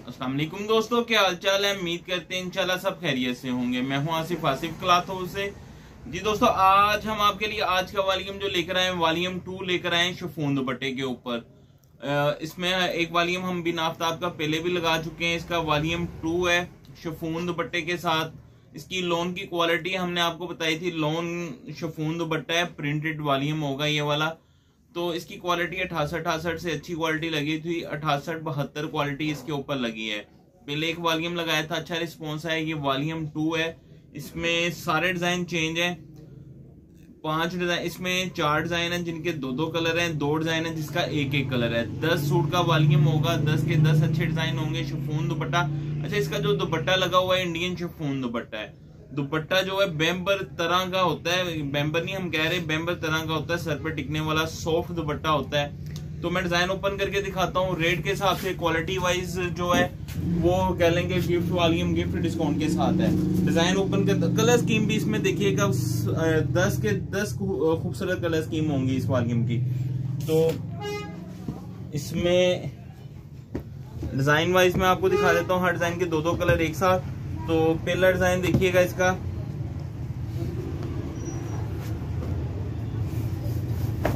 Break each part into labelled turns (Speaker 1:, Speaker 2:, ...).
Speaker 1: अस्सलाम वालेकुम दोस्तों, क्या हालचाल है। उम्मीद करते हैं इंशाल्लाह सब खैरियत से होंगे। मैं हूं आसिफ क्लॉथ हाउस से। जी दोस्तों, आज हम आपके लिए आज का वॉल्यूम जो लेकर आए वॉल्यूम 2 लेकर आए शिफॉन दुपट्टे के ऊपर। इसमें एक वॉल्यूम हम बिन आफ्ताब का पहले भी लगा चुके हैं। इसका वॉल्यूम 2 है शिफॉन दुपट्टे के साथ। इसकी लोन की क्वालिटी हमने आपको बताई थी। लोन शिफॉन दुपट्टा है, प्रिंटेड वॉल्यूम होगा ये वाला। तो इसकी क्वालिटी 68 से अच्छी क्वालिटी लगी थी। 68-72 क्वालिटी इसके ऊपर लगी है। पहले एक वॉल्यूम लगाया था, अच्छा रिस्पॉन्स है। ये वॉल्यूम 2 है। इसमें सारे डिजाइन चेंज हैं। 5 डिजाइन, इसमें 4 डिजाइन है जिनके 2 कलर हैं। 2 डिजाइन है जिसका 1 कलर है। 10 सूट का वॉल्यूम होगा। 10 के 10 अच्छे डिजाइन होंगे। शिफॉन दुपट्टा, अच्छा इसका जो दुपट्टा लगा हुआ है इंडियन शिफॉन दुपट्टा है। दुपट्टा जो है बेम्बर तरह का होता है। बेम्बर नहीं हम कह रहे, बेम्बर तरह का होता है। सर पे टिकने वाला सॉफ्ट दुपट्टा होता है। तो मैं डिजाइन ओपन करके दिखाता हूँ। रेट के हिसाब से क्वालिटी वाइज जो है वो कह लेंगे गिफ्ट वॉल्यूम गिफ्ट डिस्काउंट के साथ है। डिजाइन ओपन कर, कलर स्कीम भी इसमें देखिएगा 10 के 10 खूबसूरत कलर स्कीम होंगी इस वॉल्यूम की। तो इसमें डिजाइन वाइज मैं आपको दिखा देता हूँ। हर डिजाइन के 2 कलर एक साथ। तो पहला डिजाइन देखिएगा इसका।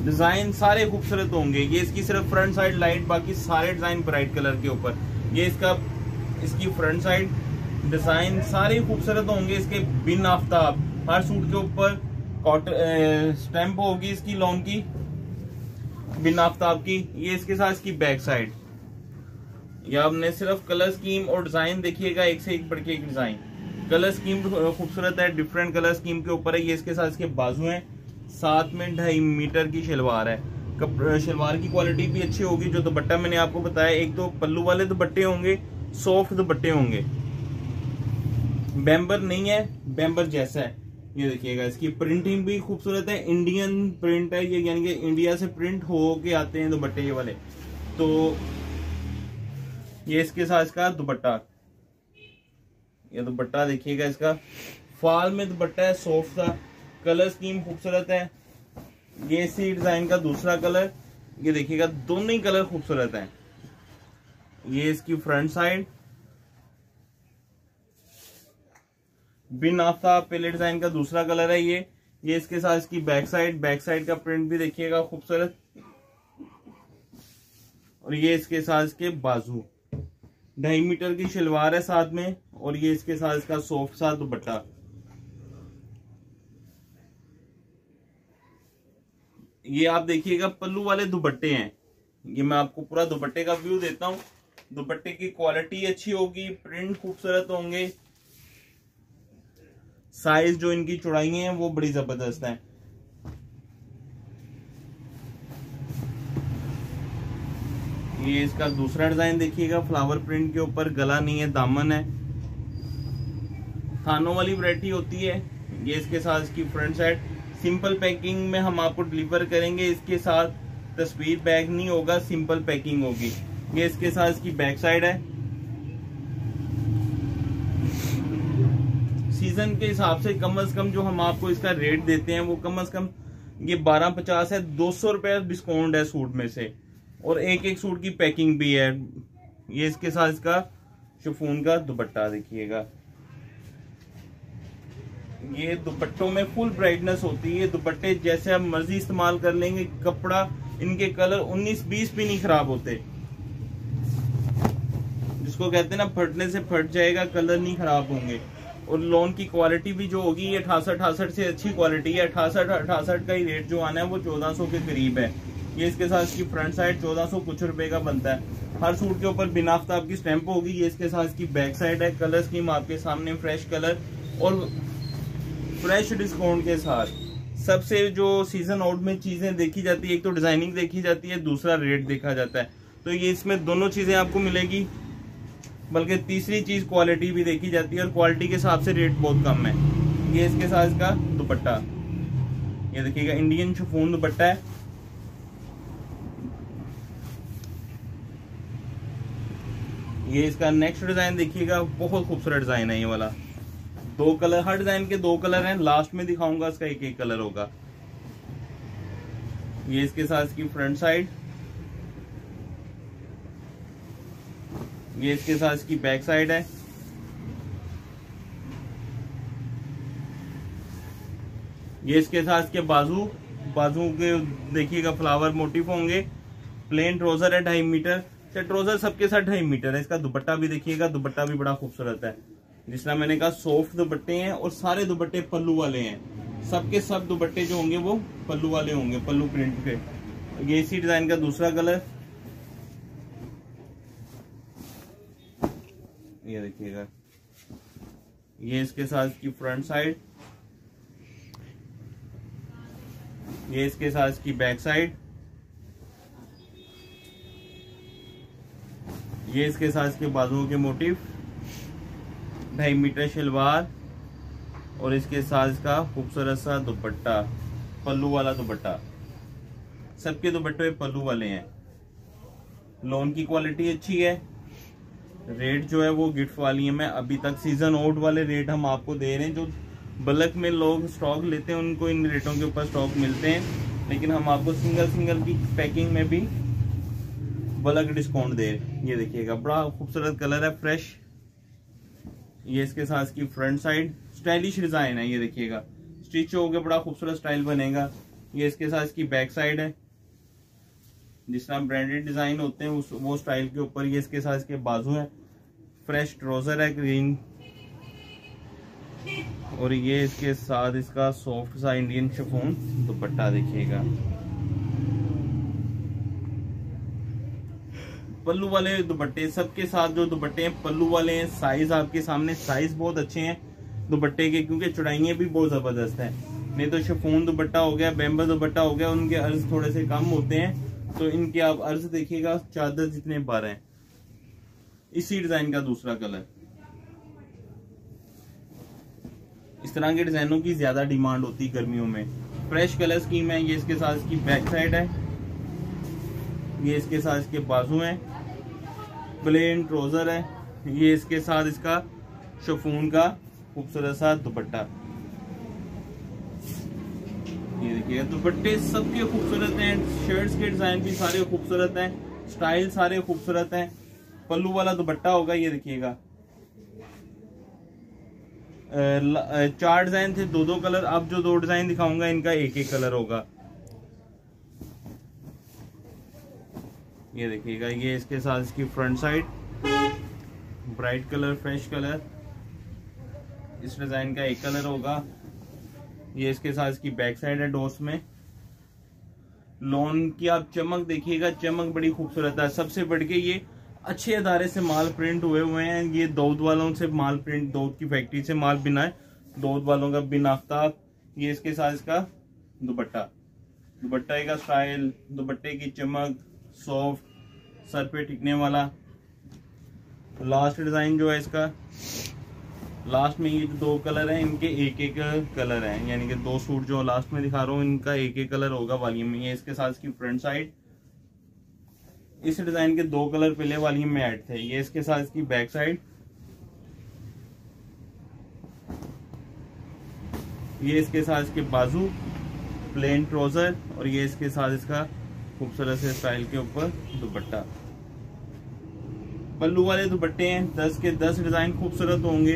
Speaker 1: डिजाइन सारे खूबसूरत होंगे। ये इसकी सिर्फ फ्रंट साइड लाइट, बाकी सारे डिजाइन ब्राइट कलर के ऊपर। ये इसकी फ्रंट साइड डिजाइन सारे खूबसूरत होंगे। इसके बिन आफ्ताब हर सूट के ऊपर कॉटन स्टैंप होगी इसकी लॉन्ग की, बिन आफ्ताब की। ये इसके साथ इसकी बैक साइड। या आपने सिर्फ कलर स्कीम और डिजाइन देखिएगा, एक से एक बढ़ के एक डिजाइन। कलर स्कीम खूबसूरत है, डिफरेंट कलर स्कीम के ऊपर है। ये इसके साथ इसके बाजू हैं। साथ में 2.5 मीटर की शलवार है। शलवार की क्वालिटी भी अच्छी होगी। जो दुपट्टा मैंने आपको बताया, एक तो पल्लू वाले दुपट्टे होंगे, सॉफ्ट दुपट्टे होंगे। बेम्बर नहीं है, बेम्बर जैसा है। ये देखिएगा, इसकी प्रिंटिंग भी खूबसूरत है। इंडियन प्रिंट है ये, यानी कि इंडिया से प्रिंट हो के आते हैं दुपट्टे ये वाले। तो ये इसके साथ इसका दुपट्टा, ये दुपट्टा देखिएगा इसका। फॉल में दुपट्टा है, सॉफ्ट सा। कलर स्कीम खूबसूरत है। ये इसी डिजाइन का दूसरा कलर, ये देखिएगा दोनों ही कलर खूबसूरत हैं। ये इसकी फ्रंट साइड बिन आफ्ताब पहले डिजाइन का दूसरा कलर है। ये इसके साथ इसकी बैक साइड का प्रिंट भी देखिएगा खूबसूरत। और ये इसके साथ इसके बाजू, 2.5 मीटर की शलवार है साथ में। और ये इसके साथ इसका सॉफ्ट सा दुपट्टा। ये आप देखिएगा पल्लू वाले दुपट्टे हैं। ये मैं आपको पूरा दुपट्टे का व्यू देता हूं। दुपट्टे की क्वालिटी अच्छी होगी, प्रिंट खूबसूरत होंगे। साइज जो इनकी चौड़ाई है वो बड़ी जबरदस्त है। ये इसका दूसरा डिजाइन देखिएगा, फ्लावर प्रिंट के ऊपर। गला नहीं है, दामन है। थानों वाली वैरायटी होती है। ये इसके साथ इसकी फ्रंट साइड सिंपल पैकिंग में हम आपको डिलीवर करेंगे। इसके साथ तस्वीर बैग नहीं होगा, सिंपल पैकिंग होगी। ये इसके साथ इसकी बैक साइड है। सीजन के हिसाब से कम जो हम आपको इसका रेट देते हैं वो कम से कम ये 1250 है। 200 रुपए डिस्काउंट है सूट में से। और एक सूट की पैकिंग भी है। ये इसके साथ इसका शिफॉन का दुपट्टा देखिएगा। ये दुपट्टों में फुल ब्राइटनेस होती है। दुपट्टे जैसे आप मर्जी इस्तेमाल कर लेंगे। कपड़ा, इनके कलर 19-20 भी नहीं खराब होते। जिसको कहते हैं ना फटने से फट जाएगा, कलर नहीं खराब होंगे। और लोन की क्वालिटी भी जो होगी ये 68 से अच्छी क्वालिटी है। 68 का ही रेट जो आना है वो 1400 के करीब है। ये इसके साथ इसकी फ्रंट साइड 1400 कुछ रुपए का बनता है। हर सूट के ऊपर बिन आफ्ताब की स्टैंप होगी। ये इसके साथ इसकी बैक साइड है। कलर स्कीम आपके सामने, फ्रेश कलर और फ्रेश डिस्काउंट के साथ। सबसे जो सीजन आउट में चीजें देखी जाती है, एक तो डिजाइनिंग देखी जाती है, दूसरा रेट देखा जाता है। तो ये इसमें दोनों चीजें आपको मिलेगी। बल्कि तीसरी चीज क्वालिटी भी देखी जाती है। और क्वालिटी के हिसाब से रेट बहुत कम है। ये इसके साथ इसका दुपट्टा, ये देखिएगा इंडियन शिफॉन दुपट्टा है। ये इसका नेक्स्ट डिजाइन देखिएगा, बहुत खूबसूरत डिजाइन है ये वाला। 2 कलर, हर डिजाइन के 2 कलर हैं। लास्ट में दिखाऊंगा इसका एक कलर होगा। ये इसके साथ इसकी फ्रंट साइड, ये इसके साथ इसकी बैक साइड है। ये इसके साथ इसके बाजू के देखिएगा फ्लावर मोटिव होंगे। प्लेन ट्राउजर है 2.5 मीटर से, ट्राउजर सबके साथ 2.5 मीटर है। इसका दुपट्टा भी देखिएगा, दुपट्टा भी बड़ा खूबसूरत है। जिस तरह मैंने कहा सॉफ्ट दुपट्टे हैं और सारे दुपट्टे पल्लू वाले हैं। सबके सब दुपट्टे जो होंगे वो पल्लू वाले होंगे, पल्लू प्रिंट के। ये इसी डिजाइन का दूसरा कलर, ये देखिएगा। ये इसके साथ की फ्रंट साइड, ये इसके साथ इसकी बैक साइड, ये इसके साथ इसके बाजुओं के मोटिव, 2.5 मीटर शलवार और इसके साथ इसका खूबसूरत सा दुपट्टा, पल्लू वाला दुपट्टा। सबके दुपट्टे पल्लू वाले हैं। लोन की क्वालिटी अच्छी है। रेट जो है वो गिफ्ट वाली में अभी तक सीजन आउट वाले रेट हम आपको दे रहे हैं। जो बल्क में लोग स्टॉक लेते हैं उनको इन रेटों के ऊपर स्टॉक मिलते हैं, लेकिन हम आपको सिंगल की पैकिंग में भी बल्क डिस्काउंट दे रहे हैं। ये देखिएगा बड़ा खूबसूरत कलर है, फ्रेश। ये इसके साथ की फ्रंट साइड, स्टाइलिश डिजाइन है। ये देखिएगा स्टिच होकर बड़ा खूबसूरत स्टाइल बनेगा। ये इसके साथ इसकी बैक साइड है, जिस तरह ब्रांडेड डिजाइन होते हैं वो स्टाइल के ऊपर। ये इसके साथ इसके बाजू है, फ्रेश ट्राउजर है ग्रीन, और ये इसके साथ इसका सॉफ्ट सा इंडियन शिफॉन दुपट्टा देखिएगा। पल्लू वाले दुपट्टे, सबके साथ जो दुपट्टे हैं पल्लू वाले हैं। साइज आपके सामने, साइज बहुत अच्छे हैं दुपट्टे के, क्योंकि चौड़ाइयाँ भी बहुत जबरदस्त है। नहीं तो शिफॉन दुपट्टा हो गया, बैम्बा दुपट्टा हो गया, उनके अर्ज थोड़े से कम होते हैं। तो इनके आप अर्ज देखिएगा चादर जितने बार हैं। इसी डिजाइन का दूसरा कलर। इस तरह के डिजाइनों की ज्यादा डिमांड होती है गर्मियों में। फ्रेश कलर स्कीम है। ये इसके साथ इसकी बैक साइड है, ये इसके साथ इसके बाजू हैं, प्लेन ट्राउजर है। ये इसके साथ इसका शिफॉन का खूबसूरत सा दुपट्टा। ये देखिए दुपट्टे सबके खूबसूरत हैं। शर्ट्स के डिजाइन भी सारे खूबसूरत हैं, स्टाइल सारे खूबसूरत हैं। पल्लू वाला दुपट्टा होगा। ये देखिएगा 4 डिजाइन थे, 2 कलर। अब जो 2 डिजाइन दिखाऊंगा इनका 1 कलर होगा। ये देखिएगा, ये इसके साथ इसकी front side, bright colour, fresh colour. इस डिजाइन का 1 कलर होगा। ये इसके साथ इसकी बैक साइड है डोस में। लॉन की आप चमक देखिएगा, चमक बड़ी खूबसूरत है। सबसे बढ़ के ये अच्छे अदारे से माल प्रिंट हुए हैं। ये दौद वालों से माल प्रिंट, दौद की फैक्ट्री से माल बिना है, दौद वालों का बिन आफ्ताब। ये इसके साथ इसका दुपट्टा, दुपट्टे का स्टाइल, दुपट्टे की चमक, सॉफ्ट, सर पे टिकने वाला। लास्ट डिजाइन जो है इसका, लास्ट में ये जो 2 कलर हैं इनके 1 कलर हैं, यानी कि 2 सूट जो लास्ट में दिखा रहा हूँ इनका 1 कलर होगा वॉल्यूम में। ये इसके साथ इसकी फ्रंट साइड। इस डिजाइन के 2 कलर पहले वॉल्यूम में ऐड थे। ये इसके साथ इसकी बैक साइड, ये इसके साथ इसके बाजू, प्लेन ट्राउजर, और ये इसके साथ इसका खूबसूरत से स्टाइल के ऊपर दुपट्टा। पल्लू वाले दुपट्टे हैं, 10 के 10 डिजाइन खूबसूरत होंगे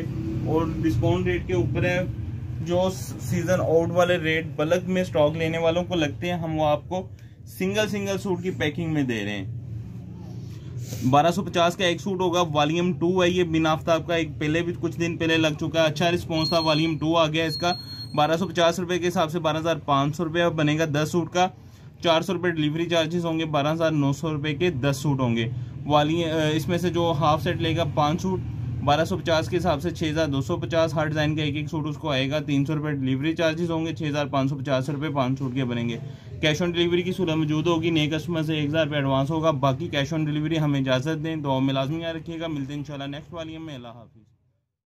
Speaker 1: और डिस्काउंट रेट के ऊपर है। जो सीजन आउट वाले रेट बल्क में स्टॉक लेने वालों को लगते हैं, हम वो आपको सिंगल सूट की पैकिंग में दे रहे हैं। 1250 का 1 सूट होगा। वॉल्यूम 2 है ये, बिन आफ्ताब का। एक पहले भी कुछ दिन पहले लग चुका है, अच्छा रिस्पॉन्स था। वॉल्यूम 2 आ गया इसका। 1250 रुपए के हिसाब से 12,500 रुपये बनेगा 10 सूट का। 400 रुपये डिलीवरी चार्जेस होंगे। 12,900 रुपये के 10 सूट होंगे। इसमें से जो हाफ सेट लेगा 5 सूट, 1250 के हिसाब से 6,250। हर डिजाइन का 1 सूट उसको आएगा। 300 रुपये डिलीवरी चार्जेस होंगे। 6,550 रुपये 5 सूट के बनेंगे। कैश ऑन डिलीवरी की सूरत मौजूद होगी। नए कस्टमर से 1,000 रुपये एडवांस होगा। बाकी कैश ऑन डिलीवरी हमें इजाजत दें। दुआ में लाजमी याद रखिएगा। मिलते हैं इंशाल्लाह नेक्स्ट वॉल्यूम में। अल्लाह हाफिज़।